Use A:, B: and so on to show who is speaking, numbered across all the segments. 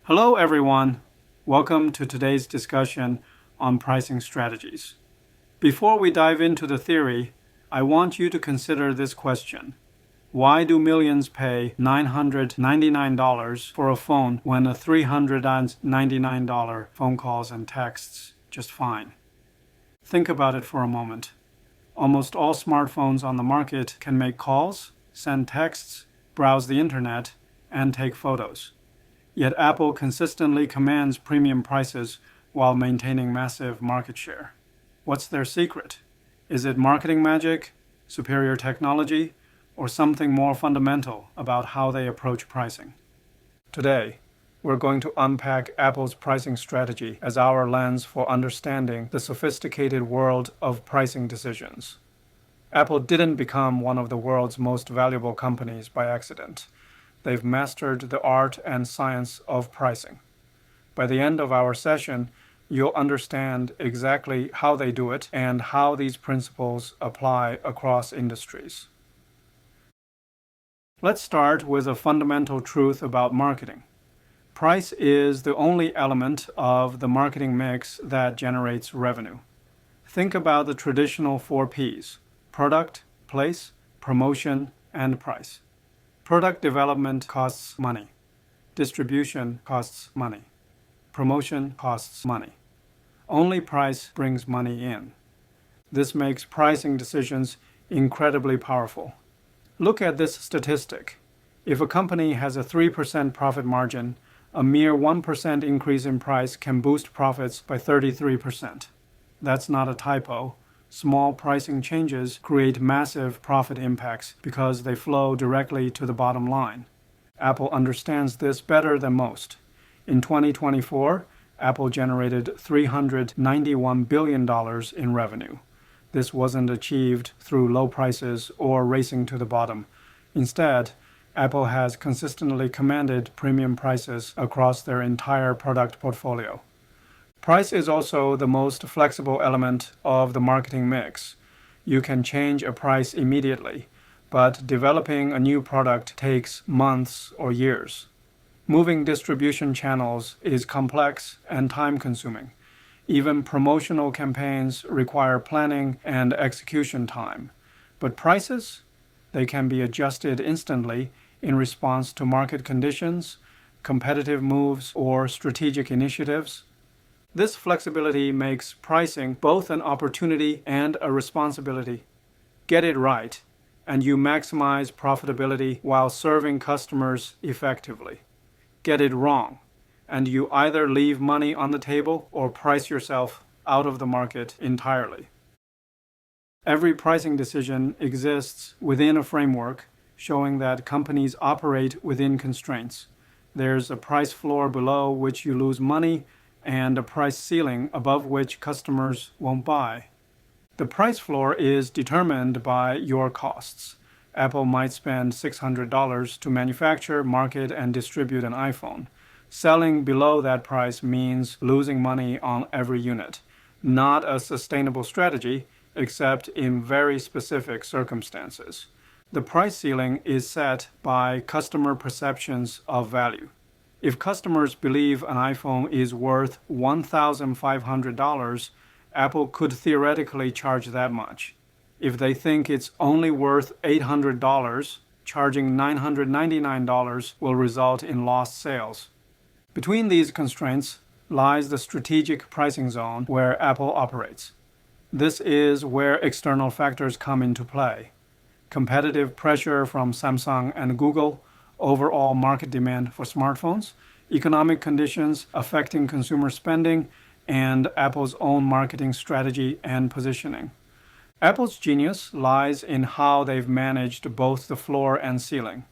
A: Hello, everyone. Welcome to today's discussion on pricing strategies. Before we dive into the theory, I want you to consider this question. Why do millions pay $999 for a phone when a $399 phone calls and texts just fine? Think about it for a moment. Almost all smartphones on the market can make calls, send texts, browse the internet, and take photos. Yet Apple consistently commands premium prices while maintaining massive market share. What's their secret? Is it marketing magic, superior technology, or something more fundamental about how they approach pricing? Today, we're going to unpack Apple's pricing strategy as our lens for understanding the sophisticated world of pricing decisions. Apple didn't become one of the world's most valuable companies by accident. They've mastered the art and science of pricing. By the end of our session, you'll understand exactly how they do it and how these principles apply across industries. Let's start with a fundamental truth about marketing. Price is the only element of the marketing mix that generates revenue. Think about the traditional 4 Ps: product, place, promotion, and price. Product development costs money. Distribution costs money. Promotion costs money. Only price brings money in. This makes pricing decisions incredibly powerful. Look at this statistic. If a company has a 3% profit margin, a mere 1% increase in price can boost profits by 33%. That's not a typo. Small pricing changes create massive profit impacts because they flow directly to the bottom line. Apple understands this better than most. In 2024, Apple generated $391 billion in revenue. This wasn't achieved through low prices or racing to the bottom. Instead, Apple has consistently commanded premium prices across their entire product portfolio. Price is also the most flexible element of the marketing mix. You can change a price immediately, but developing a new product takes months or years. Moving distribution channels is complex and time-consuming. Even promotional campaigns require planning and execution time. But prices? They can be adjusted instantly in response to market conditions, competitive moves, or strategic initiatives. This flexibility makes pricing both an opportunity and a responsibility. Get it right, and you maximize profitability while serving customers effectively. Get it wrong, and you either leave money on the table or price yourself out of the market entirely. Every pricing decision exists within a framework, showing that companies operate within constraints. There's a price floor below which you lose money, and a price ceiling above which customers won't buy. The price floor is determined by your costs. Apple might spend $600 to manufacture, market, and distribute an iPhone. Selling below that price means losing money on every unit. Not a sustainable strategy, except in very specific circumstances. The price ceiling is set by customer perceptions of value. If customers believe an iPhone is worth $1,500, Apple could theoretically charge that much. If they think it's only worth $800, charging $999 will result in lost sales. Between these constraints lies the strategic pricing zone where Apple operates. This is where external factors come into play. Competitive pressure from Samsung and Google, overall market demand for smartphones, economic conditions affecting consumer spending, and Apple's own marketing strategy and positioning. Apple's genius lies in how they've managed both the floor and ceiling.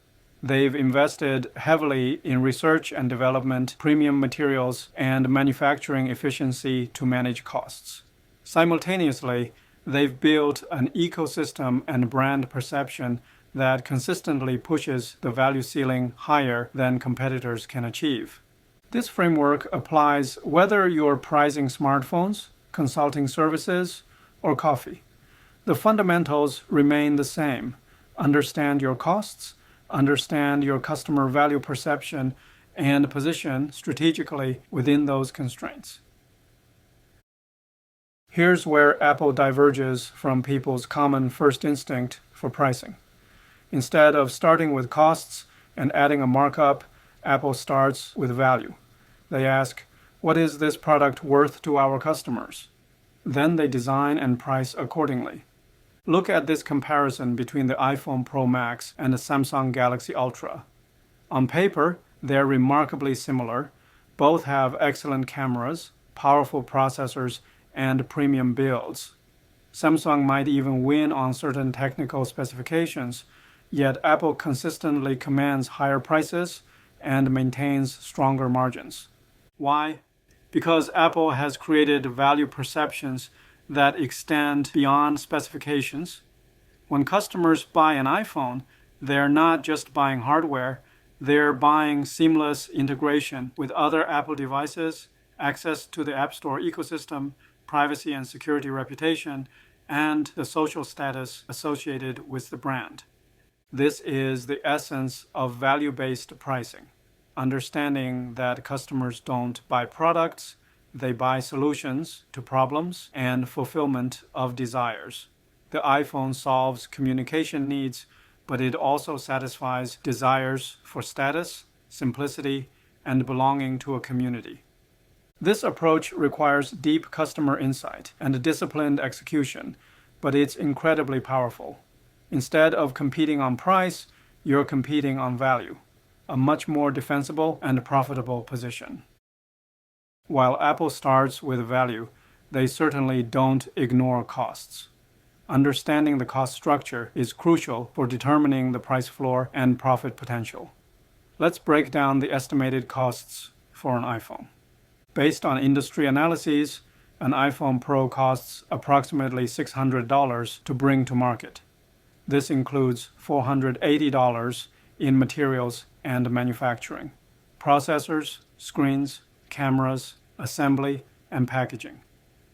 A: They've invested heavily in research and development, premium materials, and manufacturing efficiency to manage costs. Simultaneously, they've built an ecosystem and brand perception that consistently pushes the value ceiling higher than competitors can achieve. This framework applies whether you're pricing smartphones, consulting services, or coffee. The fundamentals remain the same. Understand your costs, understand your customer value perception, and position strategically within those constraints. Here's where Apple diverges from people's common first instinct for pricing. Instead of starting with costs and adding a markup, Apple starts with value. They ask, what is this product worth to our customers? Then they design and price accordingly. Look at this comparison between the iPhone Pro Max and the Samsung Galaxy Ultra. On paper, they're remarkably similar. Both have excellent cameras, powerful processors, and premium builds. Samsung might even win on certain technical specifications, yet Apple consistently commands higher prices and maintains stronger margins. Why? Because Apple has created value perceptions that extend beyond specifications. When customers buy an iPhone, they're not just buying hardware, they're buying seamless integration with other Apple devices, access to the App Store ecosystem, privacy and security reputation, and the social status associated with the brand. This is the essence of value-based pricing, understanding that customers don't buy products, they buy solutions to problems and fulfillment of desires. The iPhone solves communication needs, but it also satisfies desires for status, simplicity, and belonging to a community. This approach requires deep customer insight and disciplined execution, but it's incredibly powerful. Instead of competing on price, you're competing on value, a much more defensible and profitable position. While Apple starts with value, they certainly don't ignore costs. Understanding the cost structure is crucial for determining the price floor and profit potential. Let's break down the estimated costs for an iPhone. Based on industry analyses, an iPhone Pro costs approximately $600 to bring to market. This includes $480 in materials and manufacturing, processors, screens, cameras, assembly, and packaging.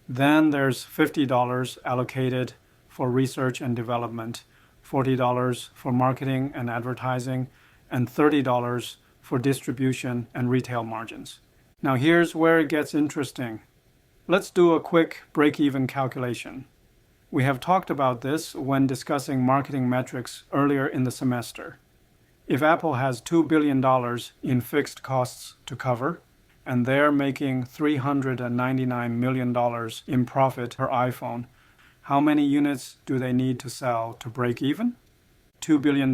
A: Then there's $50 allocated for research and development, $40 for marketing and advertising, and $30 for distribution and retail margins. Now here's where it gets interesting. Let's do a quick break-even calculation. We have talked about this when discussing marketing metrics earlier in the semester. If Apple has $2 billion in fixed costs to cover, and they're making $399 million in profit per iPhone, how many units do they need to sell to break even? $2 billion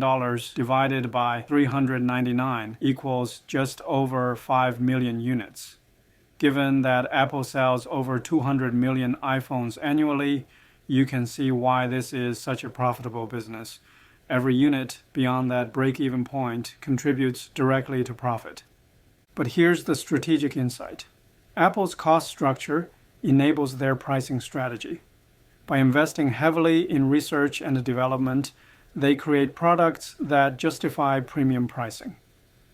A: divided by 399 equals just over 5 million units. Given that Apple sells over 200 million iPhones annually, you can see why this is such a profitable business. Every unit beyond that break-even point contributes directly to profit. But here's the strategic insight. Apple's cost structure enables their pricing strategy. By investing heavily in research and development, they create products that justify premium pricing.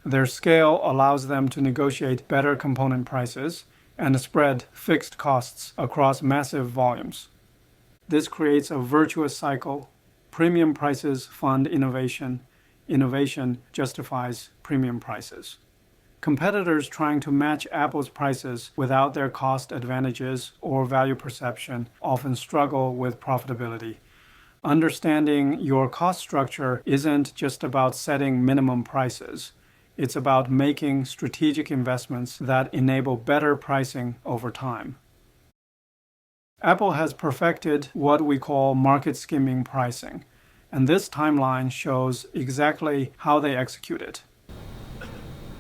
A: Their scale allows them to negotiate better component prices and spread fixed costs across massive volumes. This creates a virtuous cycle. Premium prices fund innovation. Innovation justifies premium prices. Competitors trying to match Apple's prices without their cost advantages or value perception often struggle with profitability. Understanding your cost structure isn't just about setting minimum prices. It's about making strategic investments that enable better pricing over time. Apple has perfected what we call market skimming pricing, and this timeline shows exactly how they execute it.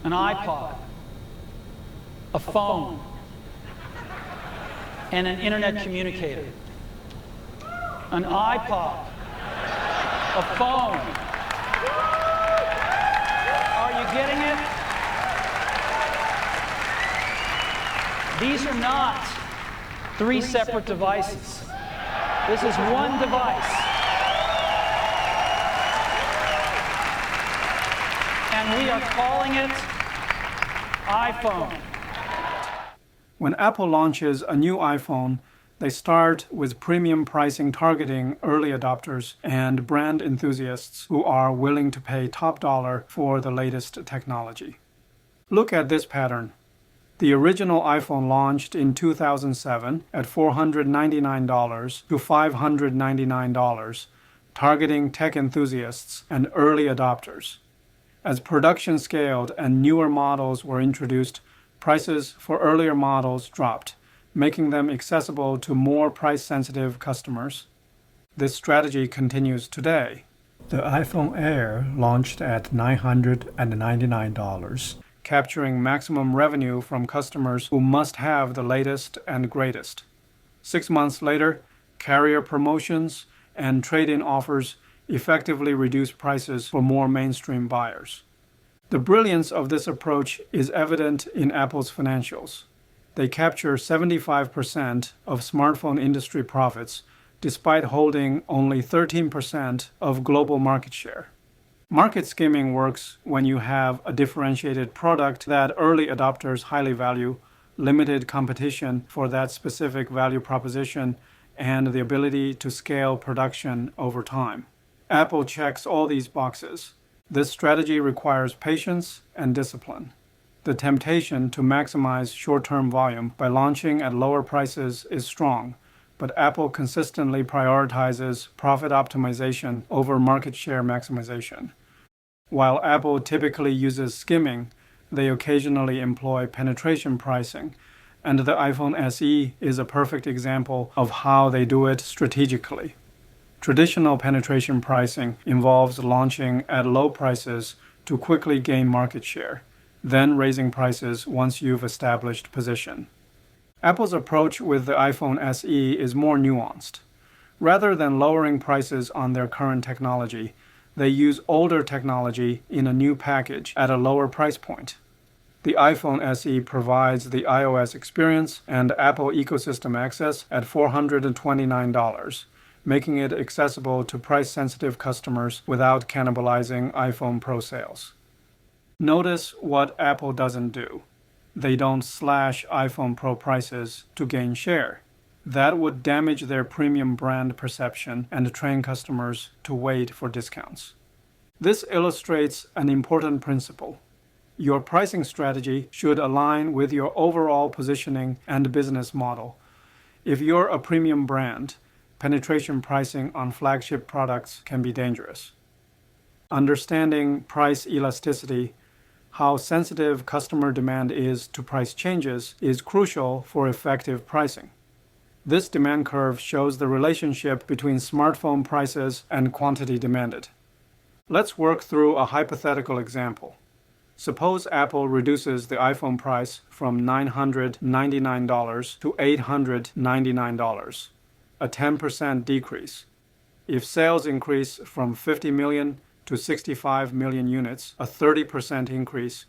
B: An iPod, a phone, and an internet communicator. An iPod, a phone. Are you getting it? These are not three separate devices. This is one device. And we are calling it iPhone.
A: When Apple launches a new iPhone, they start with premium pricing targeting early adopters and brand enthusiasts who are willing to pay top dollar for the latest technology. Look at this pattern. The original iPhone launched in 2007 at $499 to $599, targeting tech enthusiasts and early adopters. As production scaled and newer models were introduced, prices for earlier models dropped, making them accessible to more price-sensitive customers. This strategy continues today. The iPhone Air launched at $999, capturing maximum revenue from customers who must have the latest and greatest. 6 months later, carrier promotions and trade-in offers effectively reduce prices for more mainstream buyers. The brilliance of this approach is evident in Apple's financials. They capture 75% of smartphone industry profits, despite holding only 13% of global market share. Market skimming works when you have a differentiated product that early adopters highly value, limited competition for that specific value proposition, and the ability to scale production over time. Apple checks all these boxes. This strategy requires patience and discipline. The temptation to maximize short-term volume by launching at lower prices is strong, but Apple consistently prioritizes profit optimization over market share maximization. While Apple typically uses skimming, they occasionally employ penetration pricing, and the iPhone SE is a perfect example of how they do it strategically. Traditional penetration pricing involves launching at low prices to quickly gain market share, then raising prices once you've established position. Apple's approach with the iPhone SE is more nuanced. Rather than lowering prices on their current technology, they use older technology in a new package at a lower price point. The iPhone SE provides the iOS experience and Apple ecosystem access at $429, making it accessible to price-sensitive customers without cannibalizing iPhone Pro sales. Notice what Apple doesn't do. They don't slash iPhone Pro prices to gain share. That would damage their premium brand perception and train customers to wait for discounts. This illustrates an important principle. Your pricing strategy should align with your overall positioning and business model. If you're a premium brand, penetration pricing on flagship products can be dangerous. Understanding price elasticity, how sensitive customer demand is to price changes, is crucial for effective pricing. This demand curve shows the relationship between smartphone prices and quantity demanded. Let's work through a hypothetical example. Suppose Apple reduces the iPhone price from $999 to $899, a 10% decrease. If sales increase from 50 million to 65 million units, a 30% increase,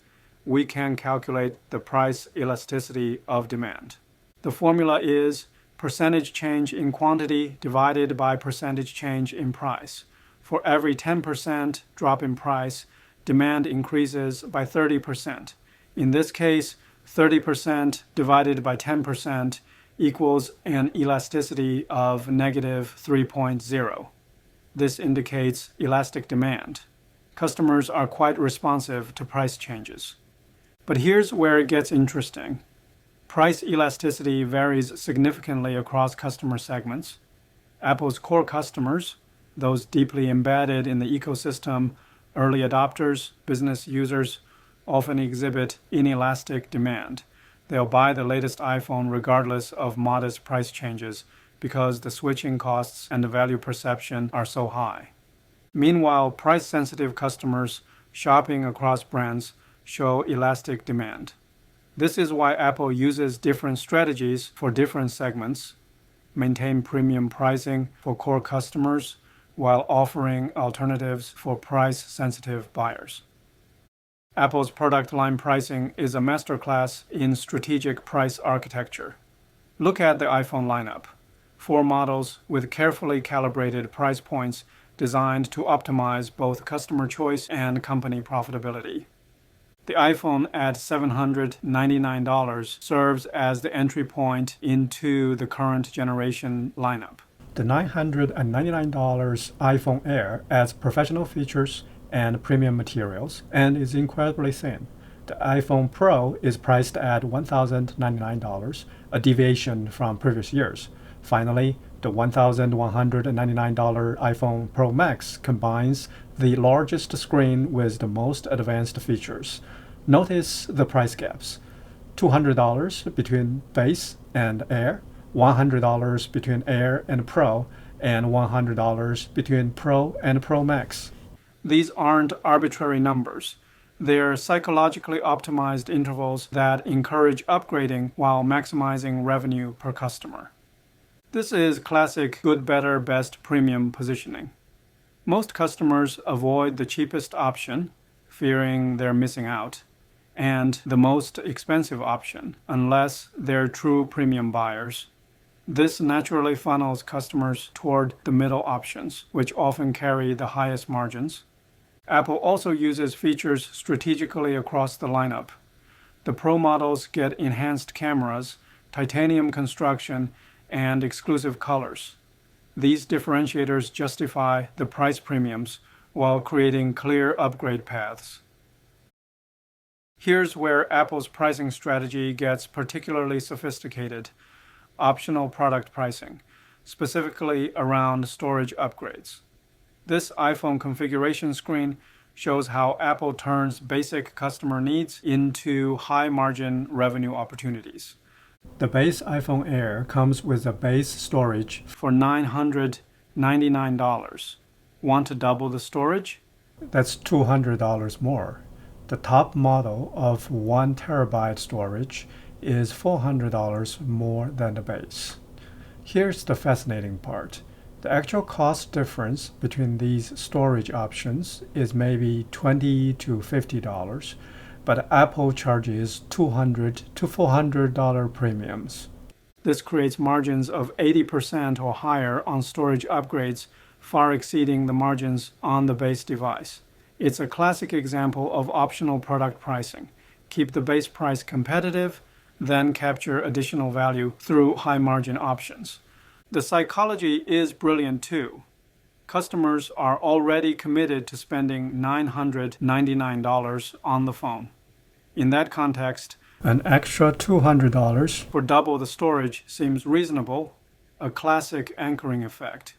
A: we can calculate the price elasticity of demand. The formula is percentage change in quantity divided by percentage change in price. For every 10% drop in price, demand increases by 30%. In this case, 30% divided by 10% equals an elasticity of negative 3.0. This indicates elastic demand. Customers are quite responsive to price changes. But here's where it gets interesting. Price elasticity varies significantly across customer segments. Apple's core customers, those deeply embedded in the ecosystem, early adopters, business users, often exhibit inelastic demand. They'll buy the latest iPhone regardless of modest price changes because the switching costs and the value perception are so high. Meanwhile, price-sensitive customers shopping across brands show elastic demand. This is why Apple uses different strategies for different segments, maintain premium pricing for core customers, while offering alternatives for price-sensitive buyers. Apple's product line pricing is a masterclass in strategic price architecture. Look at the iPhone lineup. 4 models with carefully calibrated price points designed to optimize both customer choice and company profitability. The iPhone at $799 serves as the entry point into the current generation lineup. The $999 iPhone Air adds professional features and premium materials and is incredibly thin, The iPhone Pro is priced at $1,099, a deviation from previous years. Finally, the $1,199 iPhone Pro Max combines the largest screen with the most advanced features. Notice the price gaps. $200 between Base and Air, $100 between Air and Pro, and $100 between Pro and Pro Max. These aren't arbitrary numbers. They're psychologically optimized intervals that encourage upgrading while maximizing revenue per customer. This is classic good, better, best premium positioning. Most customers avoid the cheapest option, fearing they're missing out, and the most expensive option, unless they're true premium buyers. This naturally funnels customers toward the middle options, which often carry the highest margins. Apple also uses features strategically across the lineup. The Pro models get enhanced cameras, titanium construction, and exclusive colors. These differentiators justify the price premiums while creating clear upgrade paths. Here's where Apple's pricing strategy gets particularly sophisticated: optional product pricing, specifically around storage upgrades. This iPhone configuration screen shows how Apple turns basic customer needs into high-margin revenue opportunities. The base iPhone Air comes with a base storage for $999. Want to double the storage? That's $200 more. The top model of 1 terabyte storage is $400 more than the base. Here's the fascinating part. The actual cost difference between these storage options is maybe $20 to $50, but Apple charges $200 to $400 premiums. This creates margins of 80% or higher on storage upgrades, far exceeding the margins on the base device. It's a classic example of optional product pricing. Keep the base price competitive, then capture additional value through high-margin options. The psychology is brilliant too. Customers are already committed to spending $999 on the phone. In that context, an extra $200 for double the storage seems reasonable, a classic anchoring effect.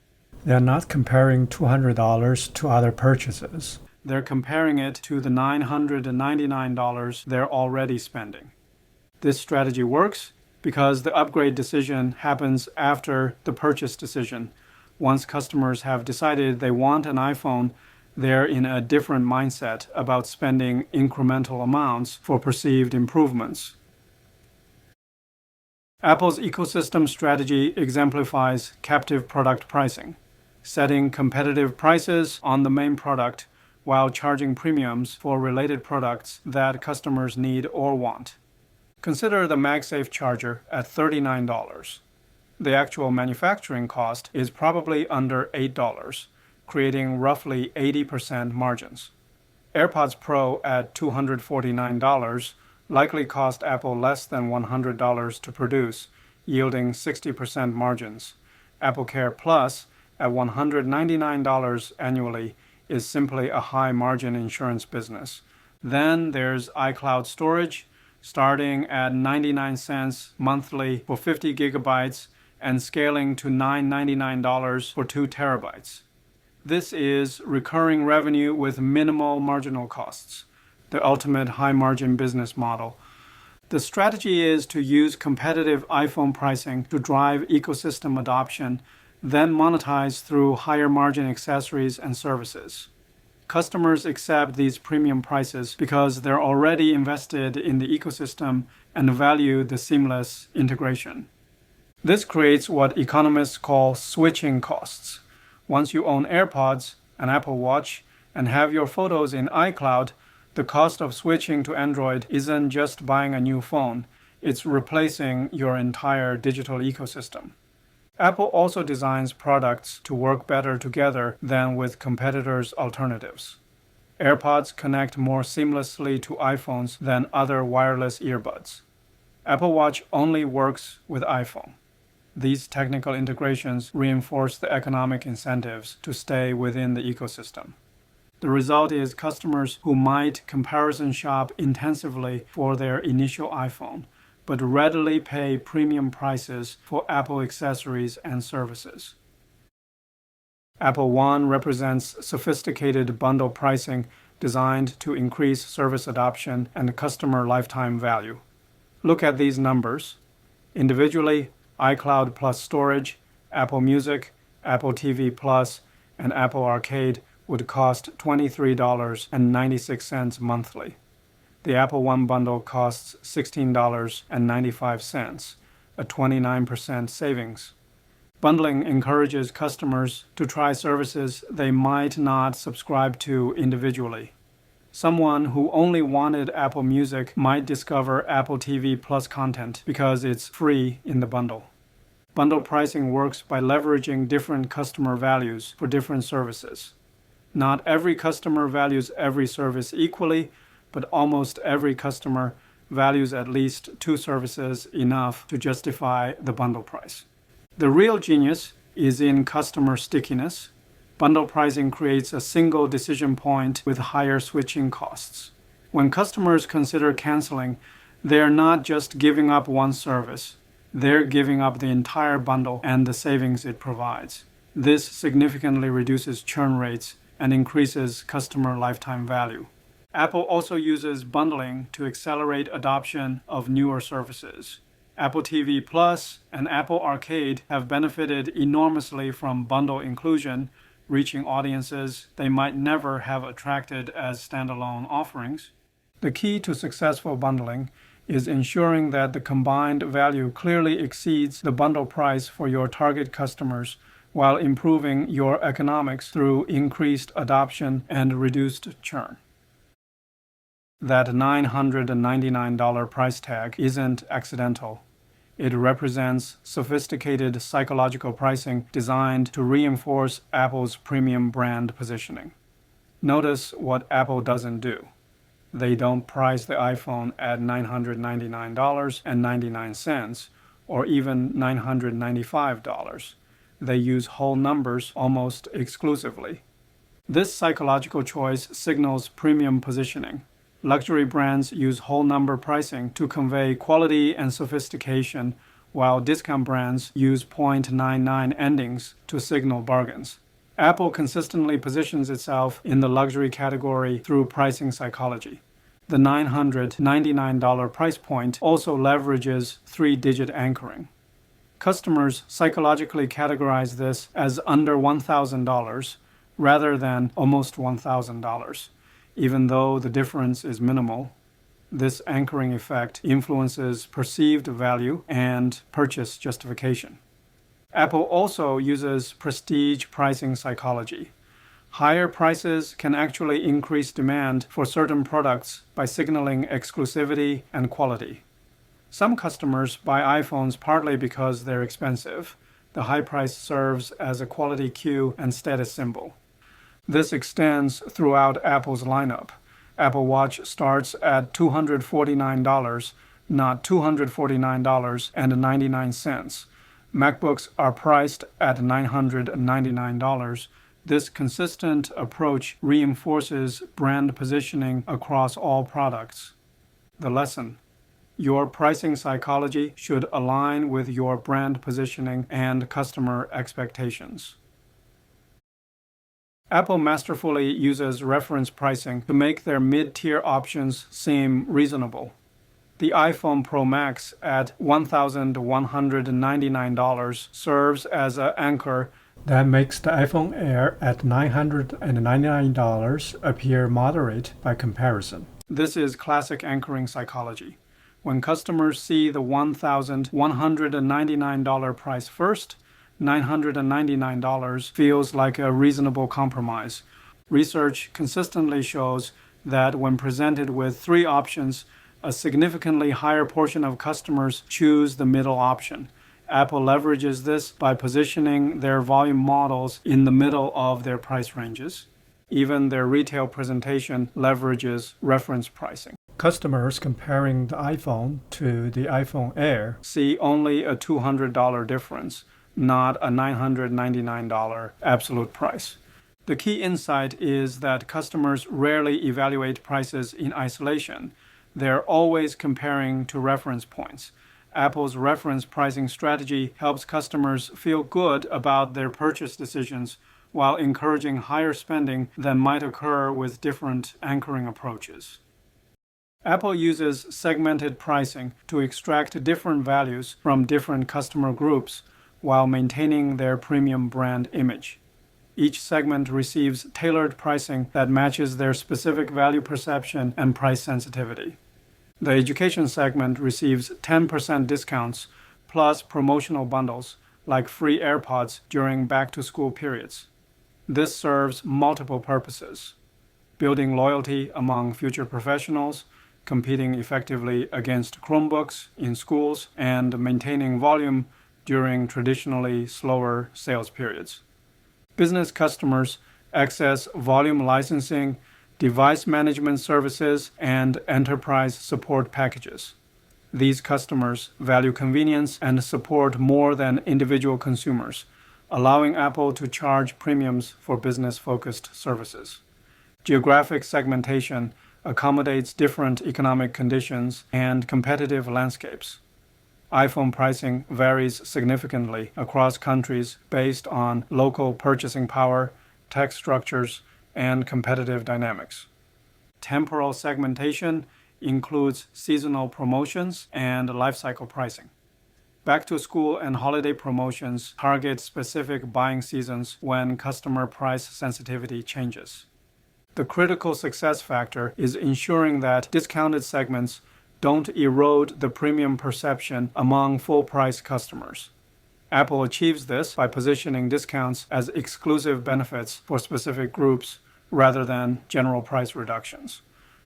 A: They're not comparing $200 to other purchases. They're comparing it to the $999 they're already spending. This strategy works because the upgrade decision happens after the purchase decision. Once customers have decided they want an iPhone, they're in a different mindset about spending incremental amounts for perceived improvements. Apple's ecosystem strategy exemplifies captive product pricing, setting competitive prices on the main product while charging premiums for related products that customers need or want. Consider the MagSafe charger at $39. The actual manufacturing cost is probably under $8, creating roughly 80% margins. AirPods Pro at $249 likely cost Apple less than $100 to produce, yielding 60% margins. AppleCare Plus at $199 annually is simply a high-margin insurance business. Then there's iCloud storage, starting at 99 cents monthly for 50 gigabytes and scaling to $999 for 2 terabytes. This is recurring revenue with minimal marginal costs, the ultimate high-margin business model. The strategy is to use competitive iPhone pricing to drive ecosystem adoption, then monetize through higher margin accessories and services. Customers accept these premium prices because they're already invested in the ecosystem and value the seamless integration. This creates what economists call switching costs. Once you own AirPods, an Apple Watch, and have your photos in iCloud, the cost of switching to Android isn't just buying a new phone, it's replacing your entire digital ecosystem. Apple also designs products to work better together than with competitors' alternatives. AirPods connect more seamlessly to iPhones than other wireless earbuds. Apple Watch only works with iPhone. These technical integrations reinforce the economic incentives to stay within the ecosystem. The result is customers who might comparison shop intensively for their initial iPhone, but readily pay premium prices for Apple accessories and services. Apple One represents sophisticated bundle pricing designed to increase service adoption and customer lifetime value. Look at these numbers. Individually, iCloud Plus storage, Apple Music, Apple TV Plus, and Apple Arcade would cost $23.96 monthly. The Apple One bundle costs $16.95, a 29% savings. Bundling encourages customers to try services they might not subscribe to individually. Someone who only wanted Apple Music might discover Apple TV Plus content because it's free in the bundle. Bundle pricing works by leveraging different customer values for different services. Not every customer values every service equally, but almost every customer values at least two services enough to justify the bundle price. The real genius is in customer stickiness. Bundle pricing creates a single decision point with higher switching costs. When customers consider canceling, they're not just giving up one service. They're giving up the entire bundle and the savings it provides. This significantly reduces churn rates and increases customer lifetime value. Apple also uses bundling to accelerate adoption of newer services. Apple TV Plus and Apple Arcade have benefited enormously from bundle inclusion, reaching audiences they might never have attracted as standalone offerings. The key to successful bundling is ensuring that the combined value clearly exceeds the bundle price for your target customers while improving your economics through increased adoption and reduced churn. That $999 price tag isn't accidental. It represents sophisticated psychological pricing designed to reinforce Apple's premium brand positioning. Notice what Apple doesn't do. They don't price the iPhone at $999.99 or even $995. They use whole numbers almost exclusively. This psychological choice signals premium positioning. Luxury brands use whole number pricing to convey quality and sophistication, while discount brands use .99 endings to signal bargains. Apple consistently positions itself in the luxury category through pricing psychology. The $999 price point also leverages three-digit anchoring. Customers psychologically categorize this as under $1,000 rather than almost $1,000. Even though the difference is minimal, this anchoring effect influences perceived value and purchase justification. Apple also uses prestige pricing psychology. Higher prices can actually increase demand for certain products by signaling exclusivity and quality. Some customers buy iPhones partly because they're expensive. The high price serves as a quality cue and status symbol. This extends throughout Apple's lineup. Apple Watch starts at $249, not $249.99. MacBooks are priced at $999. This consistent approach reinforces brand positioning across all products. The lesson: your pricing psychology should align with your brand positioning and customer expectations. Apple masterfully uses reference pricing to make their mid-tier options seem reasonable. The iPhone Pro Max at $1,199 serves as an anchor that makes the iPhone Air at $999 appear moderate by comparison. This is classic anchoring psychology. When customers see the $1,199 price first, $999 feels like a reasonable compromise. Research consistently shows that when presented with three options, a significantly higher portion of customers choose the middle option. Apple leverages this by positioning their volume models in the middle of their price ranges. Even their retail presentation leverages reference pricing. Customers comparing the iPhone to the iPhone Air see only a $200 difference, not a $999 absolute price. The key insight is that customers rarely evaluate prices in isolation. They're always comparing to reference points. Apple's reference pricing strategy helps customers feel good about their purchase decisions while encouraging higher spending than might occur with different anchoring approaches. Apple uses segmented pricing to extract different values from different customer groups while maintaining their premium brand image. Each segment receives tailored pricing that matches their specific value perception and price sensitivity. The education segment receives 10% discounts plus promotional bundles like free AirPods during back-to-school periods. This serves multiple purposes: building loyalty among future professionals, competing effectively against Chromebooks in schools, and maintaining volume during traditionally slower sales periods. Business customers access volume licensing, device management services, and enterprise support packages. These customers value convenience and support more than individual consumers, allowing Apple to charge premiums for business-focused services. Geographic segmentation accommodates different economic conditions and competitive landscapes. iPhone pricing varies significantly across countries based on local purchasing power, tax structures, and competitive dynamics. Temporal segmentation includes seasonal promotions and lifecycle pricing. Back-to-school and holiday promotions target specific buying seasons when customer price sensitivity changes. The critical success factor is ensuring that discounted segments don't erode the premium perception among full-price customers. Apple achieves this by positioning discounts as exclusive benefits for specific groups rather than general price reductions.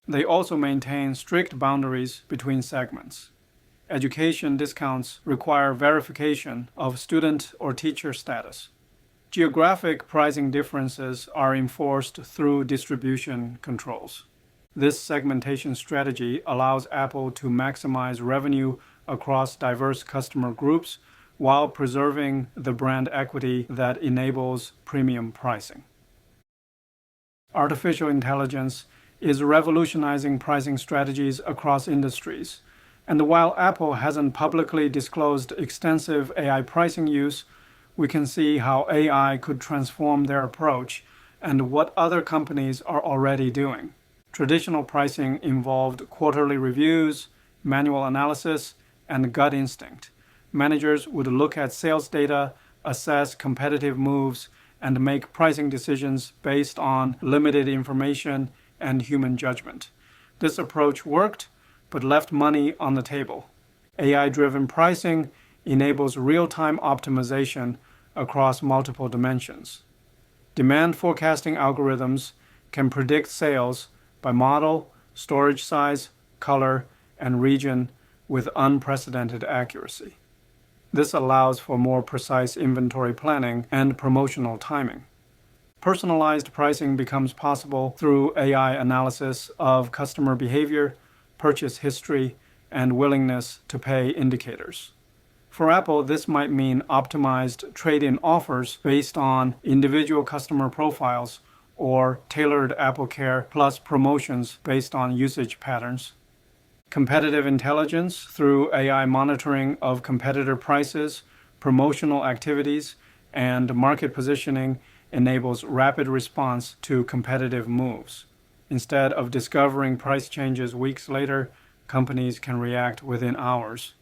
A: They also maintain strict boundaries between segments. Education discounts require verification of student or teacher status. Geographic pricing differences are enforced through distribution controls. This segmentation strategy allows Apple to maximize revenue across diverse customer groups while preserving the brand equity that enables premium pricing. Artificial intelligence is revolutionizing pricing strategies across industries. And while Apple hasn't publicly disclosed extensive AI pricing use, we can see how AI could transform their approach and what other companies are already doing. Traditional pricing involved quarterly reviews, manual analysis, and gut instinct. Managers would look at sales data, assess competitive moves, and make pricing decisions based on limited information and human judgment. This approach worked, but left money on the table. AI-driven pricing enables real-time optimization across multiple dimensions. Demand forecasting algorithms can predict sales by model, storage size, color, and region with unprecedented accuracy. This allows for more precise inventory planning and promotional timing. Personalized pricing becomes possible through AI analysis of customer behavior, purchase history, and willingness to pay indicators. For Apple, this might mean optimized trade-in offers based on individual customer profiles or tailored AppleCare Plus promotions based on usage patterns. Competitive intelligence through AI monitoring of competitor prices, promotional activities, and market positioning enables rapid response to competitive moves. Instead of discovering price changes weeks later, companies can react within hours.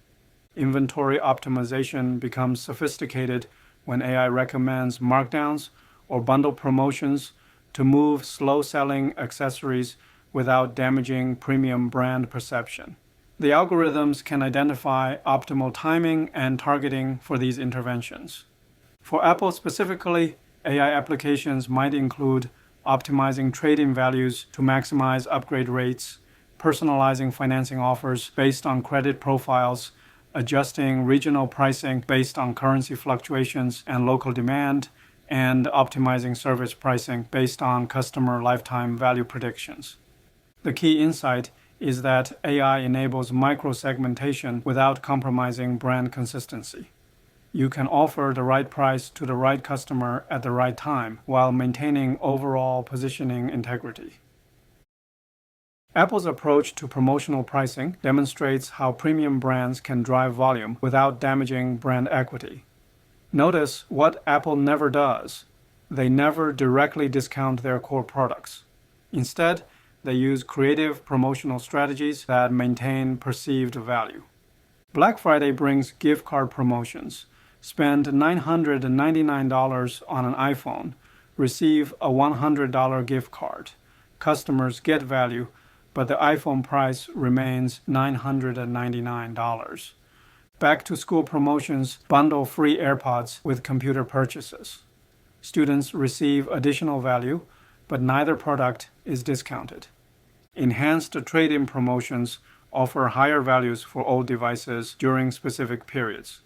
A: Inventory optimization becomes sophisticated when AI recommends markdowns or bundle promotions to move slow-selling accessories without damaging premium brand perception. The algorithms can identify optimal timing and targeting for these interventions. For Apple specifically, AI applications might include optimizing trade-in values to maximize upgrade rates, personalizing financing offers based on credit profiles, adjusting regional pricing based on currency fluctuations and local demand, and optimizing service pricing based on customer lifetime value predictions. The key insight is that AI enables micro-segmentation without compromising brand consistency. you can offer the right price to the right customer at the right time while maintaining overall positioning integrity. Apple's approach to promotional pricing demonstrates how premium brands can drive volume without damaging brand equity. Notice what Apple never does. They never directly discount their core products. Instead, they use creative promotional strategies that maintain perceived value. Black Friday brings gift card promotions. Spend $999 on an iPhone, receive a $100 gift card. Customers get value, but the iPhone price remains $999. Back-to-school promotions bundle free AirPods with computer purchases. Students receive additional value, but neither product is discounted. Enhanced trade-in promotions offer higher values for old devices during specific periods.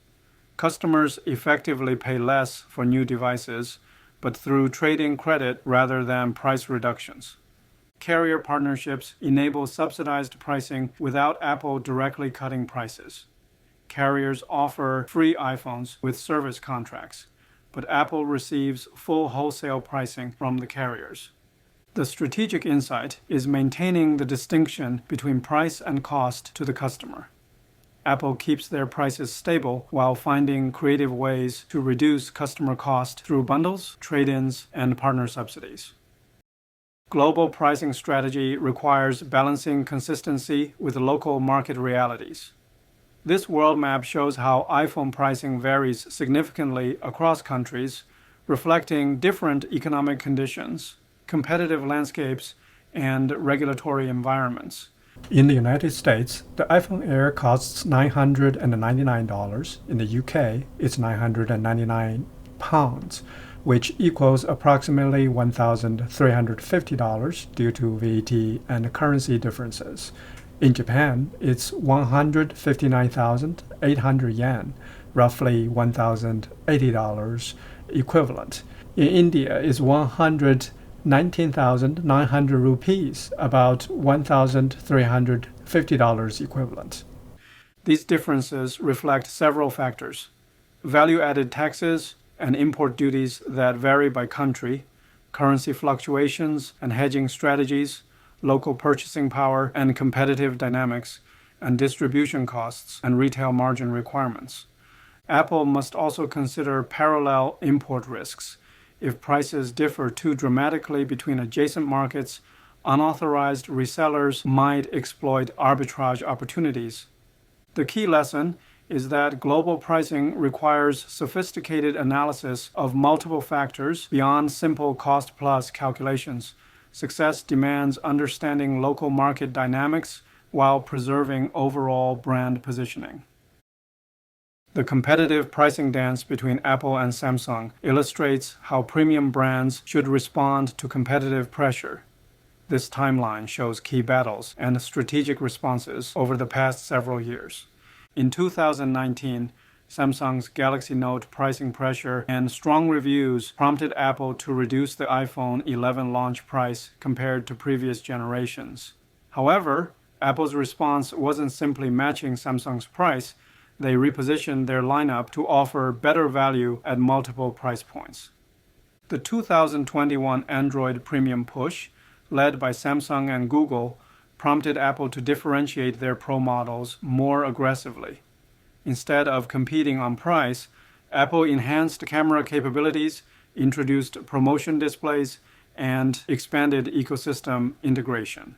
A: Customers effectively pay less for new devices, but through trade-in credit rather than price reductions. Carrier partnerships enable subsidized pricing without Apple directly cutting prices. Carriers offer free iPhones with service contracts, but Apple receives full wholesale pricing from the carriers. The strategic insight is maintaining the distinction between price and cost to the customer. Apple keeps their prices stable while finding creative ways to reduce customer cost through bundles, trade-ins, and partner subsidies. Global pricing strategy requires balancing consistency with local market realities. This world map shows how iPhone pricing varies significantly across countries, reflecting different economic conditions, competitive landscapes, and regulatory environments. In the United States, the iPhone Air costs $999. In the UK, it's £999, which equals approximately $1,350 due to VAT and currency differences. In Japan, it's 159,800 yen, roughly $1,080 equivalent. In India, it's 119,900 rupees, about $1,350 equivalent. These differences reflect several factors: value-added taxes and import duties that vary by country, currency fluctuations and hedging strategies, local purchasing power and competitive dynamics, and distribution costs and retail margin requirements. Apple must also consider parallel import risks. If prices differ too dramatically between adjacent markets, unauthorized resellers might exploit arbitrage opportunities. The key lesson is that global pricing requires sophisticated analysis of multiple factors beyond simple cost-plus calculations. Success demands understanding local market dynamics while preserving overall brand positioning. The competitive pricing dance between Apple and Samsung illustrates how premium brands should respond to competitive pressure. This timeline shows key battles and strategic responses over the past several years. In 2019, Samsung's Galaxy Note pricing pressure and strong reviews prompted Apple to reduce the iPhone 11 launch price compared to previous generations. However, Apple's response wasn't simply matching Samsung's price. They repositioned their lineup to offer better value at multiple price points. The 2021 Android Premium push, led by Samsung and Google, prompted Apple to differentiate their Pro models more aggressively. Instead of competing on price, Apple enhanced camera capabilities, introduced promotion displays, and expanded ecosystem integration.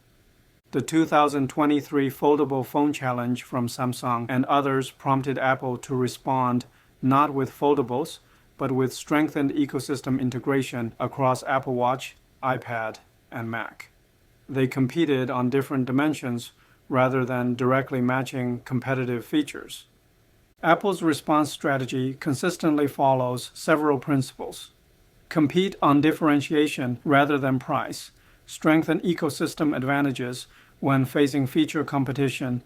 A: The 2023 Foldable Phone Challenge from Samsung and others prompted Apple to respond not with foldables, but with strengthened ecosystem integration across Apple Watch, iPad, and Mac. They competed on different dimensions rather than directly matching competitive features. Apple's response strategy consistently follows several principles. Compete on differentiation rather than price, strengthen ecosystem advantages when facing feature competition,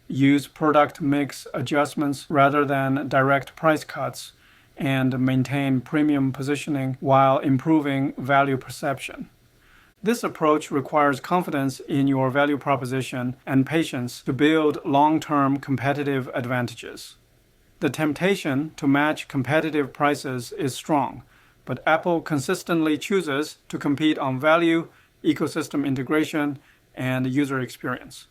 A: use product mix adjustments rather than direct price cuts, and maintain premium positioning while improving value perception. This approach requires confidence in your value proposition and patience to build long-term competitive advantages. The temptation to match competitive prices is strong, but Apple consistently chooses to compete on value, ecosystem integration, and user experience.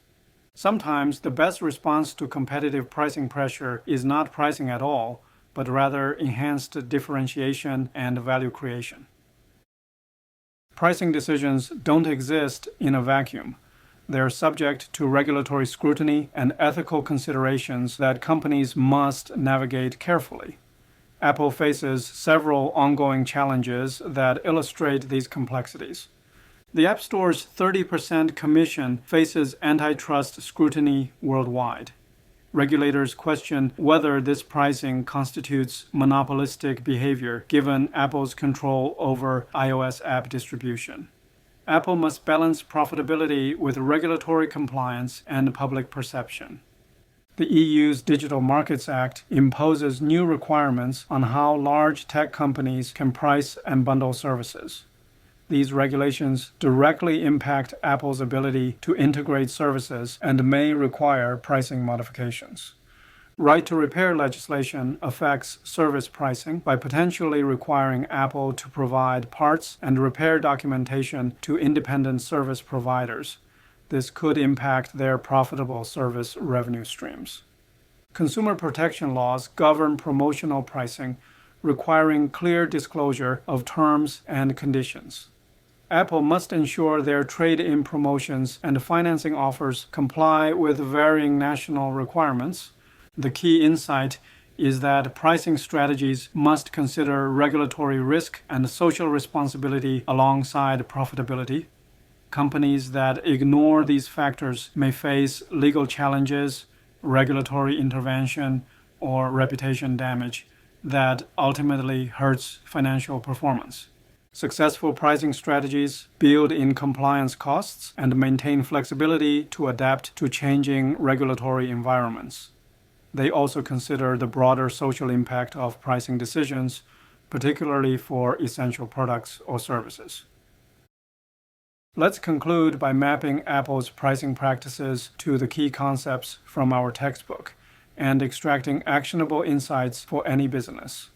A: Sometimes the best response to competitive pricing pressure is not pricing at all, but rather enhanced differentiation and value creation. Pricing decisions don't exist in a vacuum. They are subject to regulatory scrutiny and ethical considerations that companies must navigate carefully. Apple faces several ongoing challenges that illustrate these complexities. The App Store's 30% commission faces antitrust scrutiny worldwide. Regulators question whether this pricing constitutes monopolistic behavior given Apple's control over iOS app distribution. Apple must balance profitability with regulatory compliance and public perception. The EU's Digital Markets Act imposes new requirements on how large tech companies can price and bundle services. These regulations directly impact Apple's ability to integrate services and may require pricing modifications. Right-to-repair legislation affects service pricing by potentially requiring Apple to provide parts and repair documentation to independent service providers. This could impact their profitable service revenue streams. Consumer protection laws govern promotional pricing, requiring clear disclosure of terms and conditions. Apple must ensure their trade-in promotions and financing offers comply with varying national requirements. The key insight is that pricing strategies must consider regulatory risk and social responsibility alongside profitability. Companies that ignore these factors may face legal challenges, regulatory intervention, or reputation damage that ultimately hurts financial performance. Successful pricing strategies build in compliance costs and maintain flexibility to adapt to changing regulatory environments. They also consider the broader social impact of pricing decisions, particularly for essential products or services. Let's conclude by mapping Apple's pricing practices to the key concepts from our textbook and extracting actionable insights for any business.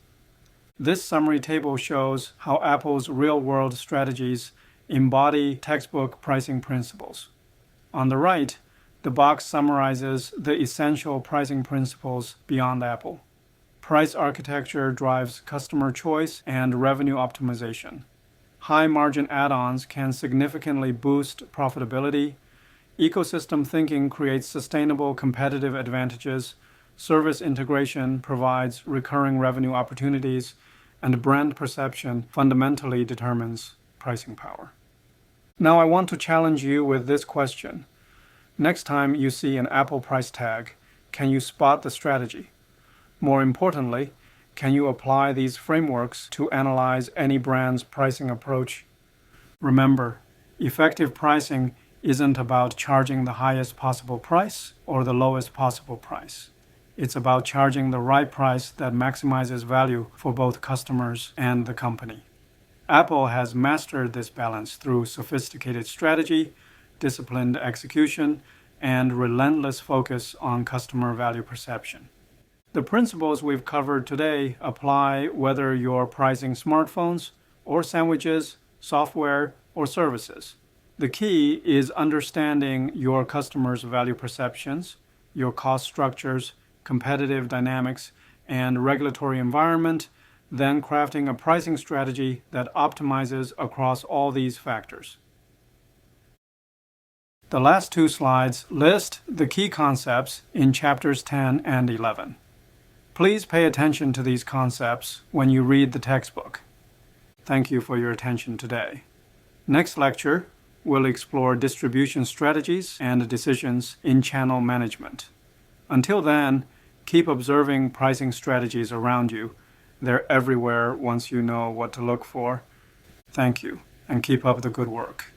A: This summary table shows how Apple's real-world strategies embody textbook pricing principles. On the right, the box summarizes the essential pricing principles beyond Apple. Price architecture drives customer choice and revenue optimization. High-margin add-ons can significantly boost profitability. Ecosystem thinking creates sustainable competitive advantages. Service integration provides recurring revenue opportunities, and brand perception fundamentally determines pricing power. Now I want to challenge you with this question. Next time you see an Apple price tag, can you spot the strategy? More importantly, can you apply these frameworks to analyze any brand's pricing approach? Remember, effective pricing isn't about charging the highest possible price or the lowest possible price. It's about charging the right price that maximizes value for both customers and the company. Apple has mastered this balance through sophisticated strategy, disciplined execution, and relentless focus on customer value perception. The principles we've covered today apply whether you're pricing smartphones or sandwiches, software, or services. The key is understanding your customers' value perceptions, your cost structures, competitive dynamics, and regulatory environment, then crafting a pricing strategy that optimizes across all these factors. The last two slides list the key concepts in chapters 10 and 11. Please pay attention to these concepts when you read the textbook. Thank you for your attention today. Next lecture, we'll explore distribution strategies and decisions in channel management. Until then, keep observing pricing strategies around you. They're everywhere once you know what to look for. Thank you, and keep up the good work.